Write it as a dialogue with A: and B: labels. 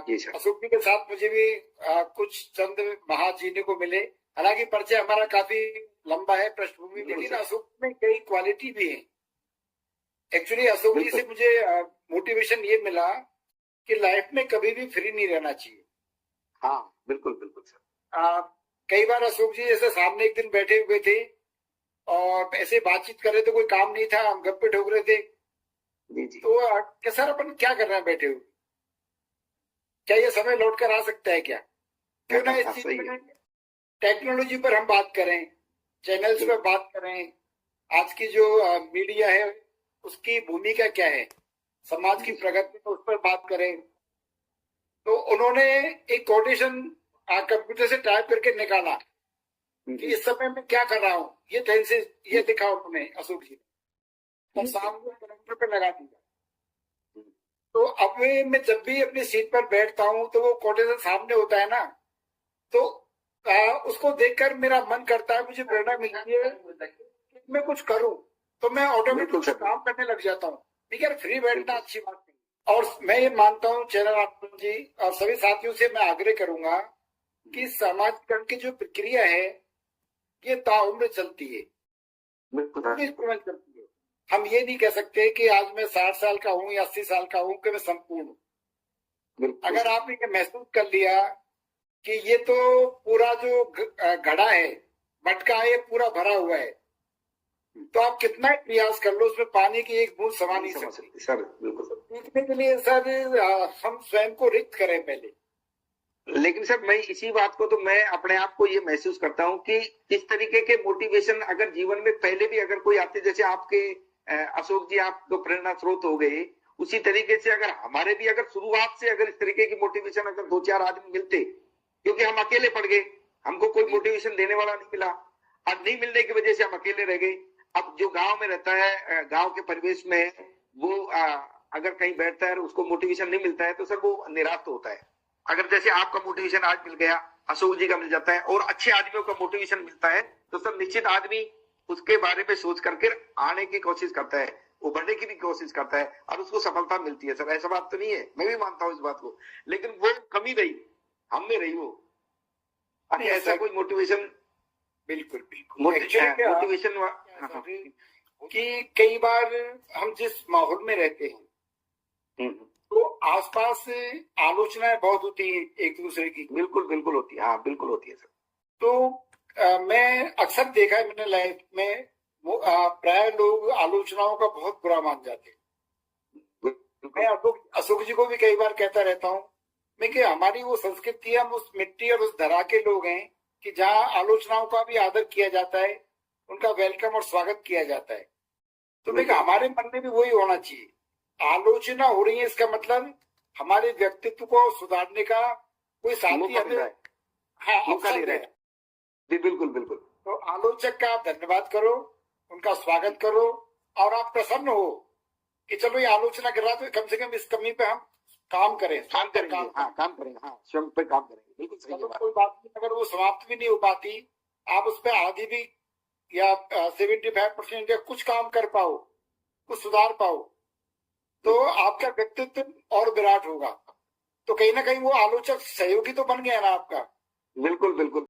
A: जी sir.
B: Ashok जी के साथ मुझे भी कुछ चंद महाज जीने को मिले। हालांकि परिचय हमारा काफी लंबा है, पृष्ठभूमि, लेकिन अशोक में कई क्वालिटी भी है। एक्चुअली अशोक जी से मुझे मोटिवेशन ये मिला कि लाइफ में कभी भी फ्री नहीं रहना चाहिए।
A: हाँ बिल्कुल बिल्कुल सर।
B: कई बार अशोक जी जैसे सामने एक दिन बैठे हुए थे और ऐसे बातचीत कर रहे थे, कोई काम नहीं था, हम गप्पे ठोक रहे थे।
A: जी जी।
B: तो सर अपन क्या कर रहे हैं बैठे हुए, क्या ये समय लौट कर आ सकता है क्या? क्यों ना इस चीज में टेक्नोलॉजी पर हम बात करें, चैनल्स पर बात करें, आज की जो मीडिया है उसकी भूमिका क्या है, समाज की प्रगति में उस पर बात करें। तो उन्होंने एक कोटेशन कंप्यूटर से टाइप करके निकाला कि इस समय मैं क्या कर रहा हूँ, ये ध्यान से ये दिखा उन्होंने अशोक जी ने, और सामने कैलेंडर पे लगा दिया। तो अब मैं जब भी अपनी सीट पर बैठता हूँ तो वो कोटेशन सामने होता है ना, तो उसको देखकर मेरा मन करता है, मुझे प्रेरणा मिलती है कि मैं कुछ करूं, तो मैं ऑटोमेटिक काम करने लग जाता हूँ। ठीक है, फ्री बैठना अच्छी बात नहीं। और मैं ये मानता हूँ चैनल जी और सभी साथियों से मैं आग्रह करूंगा कि समाजीकरण की जो प्रक्रिया है ये ताउम्र चलती है, चलती है। हम ये नहीं कह सकते कि आज मैं 60 साल का हूँ या 80 साल का हूँ कि मैं संपूर्ण हूँ। अगर आपने ये महसूस कर लिया कि ये तो पूरा जो घड़ा है, मटका है, ये पूरा भरा हुआ है, तो आप कितना ही प्रयास कर लो उसमें पानी की एक बूंद समा नहीं सकती
A: सर। बिल्कुल
B: सीखने के लिए सर हम स्वयं को रिक्त करें पहले।
A: लेकिन सर मैं इसी बात को तो मैं अपने आप को ये महसूस करता हूँ कि इस तरीके के मोटिवेशन अगर जीवन में पहले भी अगर कोई आते, जैसे आपके अशोक जी आप तो प्रेरणा स्रोत हो गए, उसी तरीके से अगर हमारे भी अगर शुरुआत से अगर इस तरीके की मोटिवेशन अगर 2-4 आदमी मिलते, क्योंकि हम अकेले पड़ गए, हमको कोई मोटिवेशन देने वाला नहीं मिला, अब नहीं मिलने की वजह से हम अकेले रह गए। अब जो गांव में रहता है, गांव के परिवेश में वो अगर कहीं बैठता है और उसको मोटिवेशन नहीं मिलता है तो सर वो निराश तो होता है। अगर जैसे आपका मोटिवेशन आज मिल गया, अशोक जी का मिल जाता है और अच्छे आदमियों का मोटिवेशन मिलता है, तो सर निश्चित आदमी उसके बारे में सोच करके आने की कोशिश करता है, उभरने की भी कोशिश करता है और उसको सफलता मिलती है। सर ऐसा बात तो नहीं है, मैं भी मानता हूँ इस बात को, लेकिन वो कमी रही, हम में रही वो। अरे ऐसा कोई मोटिवेशन,
B: बिल्कुल बिल्कुल
A: मोटिवेशन
B: कि कई बार हम जिस माहौल में रहते हैं तो आसपास आलोचनाएं बहुत होती है एक दूसरे की।
A: बिल्कुल बिल्कुल होती है, हाँ बिल्कुल होती है सर।
B: तो मैं अक्सर देखा है मैंने लाइफ में, वो प्राय लोग आलोचनाओं का बहुत बुरा मान जाते हैं। मैं अशोक जी को भी कई बार कहता रहता हूँ मैं कि हमारी वो संस्कृति है, हम उस मिट्टी और उस धरा के लोग हैं कि जहाँ आलोचनाओं का भी आदर किया जाता है, उनका वेलकम और स्वागत किया जाता है। तो मैं हमारे मन में भी वही होना चाहिए। आलोचना हो रही है इसका मतलब हमारे व्यक्तित्व को सुधारने का कोई साथी हमें अवसर दे रहा है।
A: जी बिल्कुल बिल्कुल।
B: तो आलोचक का आप धन्यवाद करो, उनका स्वागत करो और आप प्रसन्न हो कि चलो ये आलोचना कर रहा है तो कम से कम इस कमी पे हम काम करेंगे,
A: काम करेंगे, हाँ स्वयं पे काम करेंगे। बिल्कुल सही बात।
B: कोई बात नहीं, अगर वो समाप्त भी नहीं हो पाती, आप उस पर आधी भी या 75% या कुछ काम कर पाओ, कुछ सुधार पाओ, तो आपका व्यक्तित्व और विराट होगा। तो कहीं ना कहीं वो आलोचक सहयोगी तो बन गया ना आपका।
A: बिल्कुल बिल्कुल।